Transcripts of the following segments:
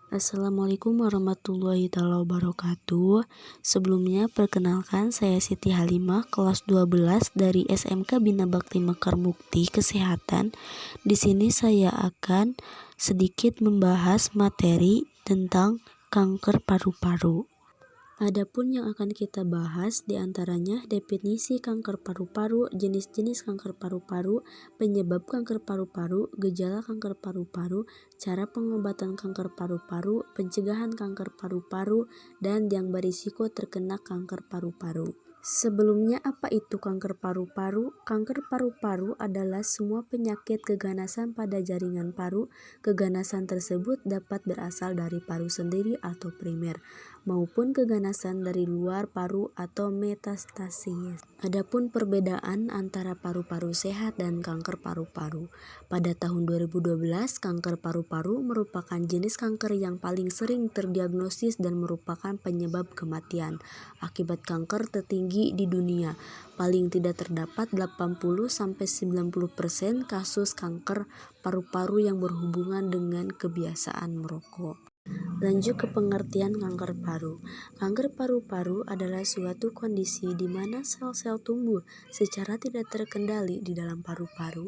Assalamualaikum warahmatullahi wabarakatuh. Sebelumnya perkenalkan saya Siti Halimah kelas 12 dari SMK Bina Bakti Mekar Mukti Kesehatan. Di sini saya akan sedikit membahas materi tentang kanker paru-paru. Adapun yang akan kita bahas diantaranya definisi kanker paru-paru, jenis-jenis kanker paru-paru, penyebab kanker paru-paru, gejala kanker paru-paru, cara pengobatan kanker paru-paru, pencegahan kanker paru-paru, dan yang berisiko terkena kanker paru-paru. Sebelumnya, apa itu kanker paru-paru? Kanker paru-paru adalah semua penyakit keganasan pada jaringan paru. Keganasan tersebut dapat berasal dari paru sendiri atau primer, maupun keganasan dari luar paru atau metastasis. Adapun perbedaan antara paru-paru sehat dan kanker paru-paru. Pada tahun 2012, kanker paru-paru merupakan jenis kanker yang paling sering terdiagnosis dan merupakan penyebab kematian akibat kanker tertinggi di dunia. Paling tidak terdapat 80-90% kasus kanker paru-paru yang berhubungan dengan kebiasaan merokok. Lanjut ke pengertian kanker paru. Kanker paru-paru adalah suatu kondisi di mana sel-sel tumbuh secara tidak terkendali di dalam paru-paru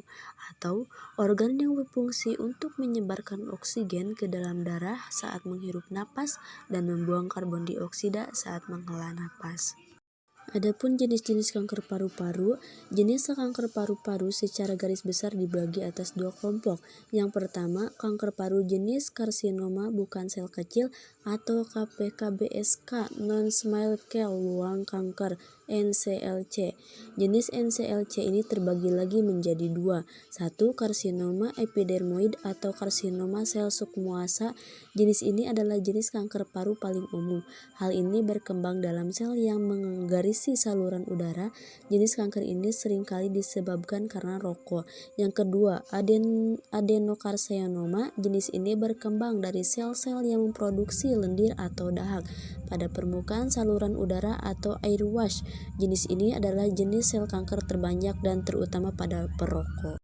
atau organ yang berfungsi untuk menyebarkan oksigen ke dalam darah saat menghirup napas dan membuang karbon dioksida saat menghela napas. Adapun jenis-jenis kanker paru-paru, jenis kanker paru-paru secara garis besar dibagi atas dua kelompok. Yang pertama, kanker paru jenis karsinoma bukan sel kecil atau KPKBSK non-small cell lung kanker NCLC. Jenis NCLC ini terbagi lagi menjadi dua. Satu, karsinoma epidermoid atau karsinoma sel sukmuasa. Jenis ini adalah jenis kanker paru paling umum. Hal ini berkembang dalam sel yang menggarisi saluran udara. Jenis kanker ini seringkali disebabkan karena rokok. Yang kedua, adenokarsinoma. Jenis ini berkembang dari sel-sel yang memproduksi lendir atau dahak pada permukaan saluran udara atau airwash. Jenis ini adalah jenis sel kanker terbanyak dan terutama pada perokok.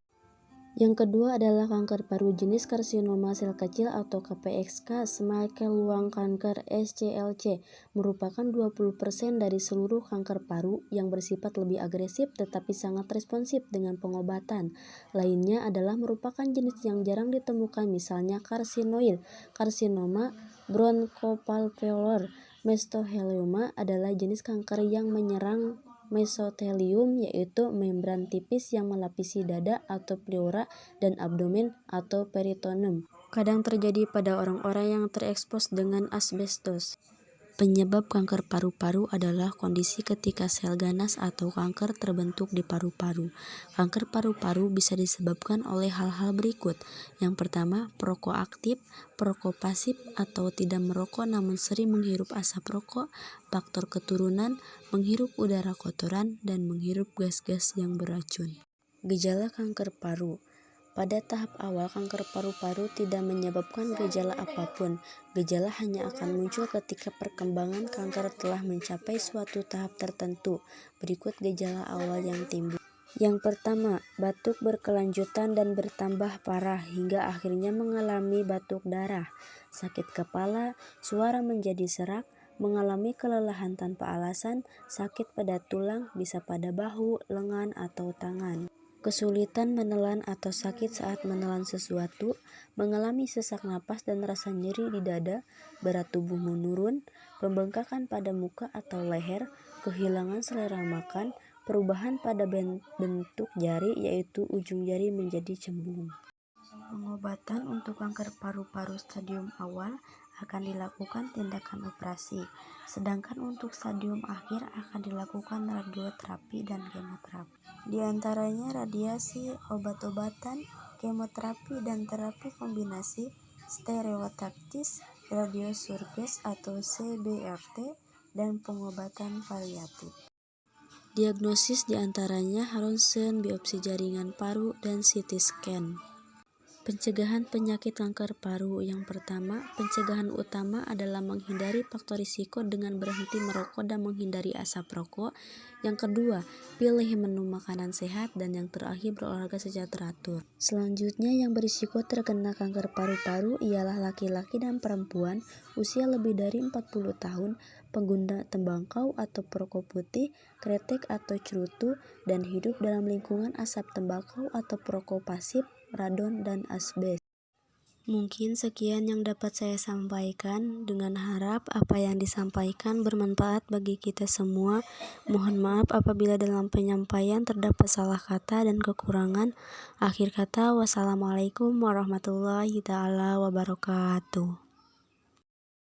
Yang kedua adalah kanker paru jenis karsinoma sel kecil atau KPXK small cell lung cancer SCLC, merupakan 20% dari seluruh kanker paru yang bersifat lebih agresif tetapi sangat responsif dengan pengobatan. Lainnya adalah merupakan jenis yang jarang ditemukan, misalnya karsinoid, karsinoma bronchopalpeolar. Mesothelioma adalah jenis kanker yang menyerang mesotelium, yaitu membran tipis yang melapisi dada atau pleura dan abdomen atau peritoneum. Kadang terjadi pada orang-orang yang terekspos dengan asbestos. Penyebab kanker paru-paru adalah kondisi ketika sel ganas atau kanker terbentuk di paru-paru. Kanker paru-paru bisa disebabkan oleh hal-hal berikut. Yang pertama, perokok aktif, perokok pasif atau tidak merokok namun sering menghirup asap rokok, faktor keturunan, menghirup udara kotoran, dan menghirup gas-gas yang beracun. Gejala kanker paru. Pada tahap awal, kanker paru-paru tidak menyebabkan gejala apapun. Gejala hanya akan muncul ketika perkembangan kanker telah mencapai suatu tahap tertentu. Berikut gejala awal yang timbul. Yang pertama, batuk berkelanjutan dan bertambah parah hingga akhirnya mengalami batuk darah, sakit kepala, suara menjadi serak, mengalami kelelahan tanpa alasan, sakit pada tulang, bisa pada bahu, lengan, atau tangan. Kesulitan menelan atau sakit saat menelan sesuatu, mengalami sesak napas dan rasa nyeri di dada, berat tubuh menurun, pembengkakan pada muka atau leher, kehilangan selera makan, perubahan pada bentuk jari yaitu ujung jari menjadi cembung. Pengobatan untuk kanker paru-paru stadium awal akan dilakukan tindakan operasi, sedangkan untuk stadium akhir akan dilakukan radioterapi dan kemoterapi. Di antaranya radiasi, obat-obatan, kemoterapi, dan terapi kombinasi, stereotaktis, radiosurges atau CBRT, dan pengobatan paliatif. Diagnosis diantaranya ronsen, biopsi jaringan paru, dan CT scan. Pencegahan penyakit kanker paru. Yang pertama, pencegahan utama adalah menghindari faktor risiko dengan berhenti merokok dan menghindari asap rokok. Yang kedua, pilih menu makanan sehat. Dan yang terakhir, berolahraga secara teratur. Selanjutnya, yang berisiko terkena kanker paru-paru ialah laki-laki dan perempuan usia lebih dari 40 tahun, pengguna tembakau atau perokok putih, kretek atau cerutu, dan hidup dalam lingkungan asap tembakau atau perokok pasif, radon, dan asbes. Mungkin sekian yang dapat saya sampaikan, dengan harap apa yang disampaikan bermanfaat bagi kita semua. Mohon maaf apabila dalam penyampaian terdapat salah kata dan kekurangan. Akhir kata, wassalamualaikum warahmatullahi taala wabarakatuh.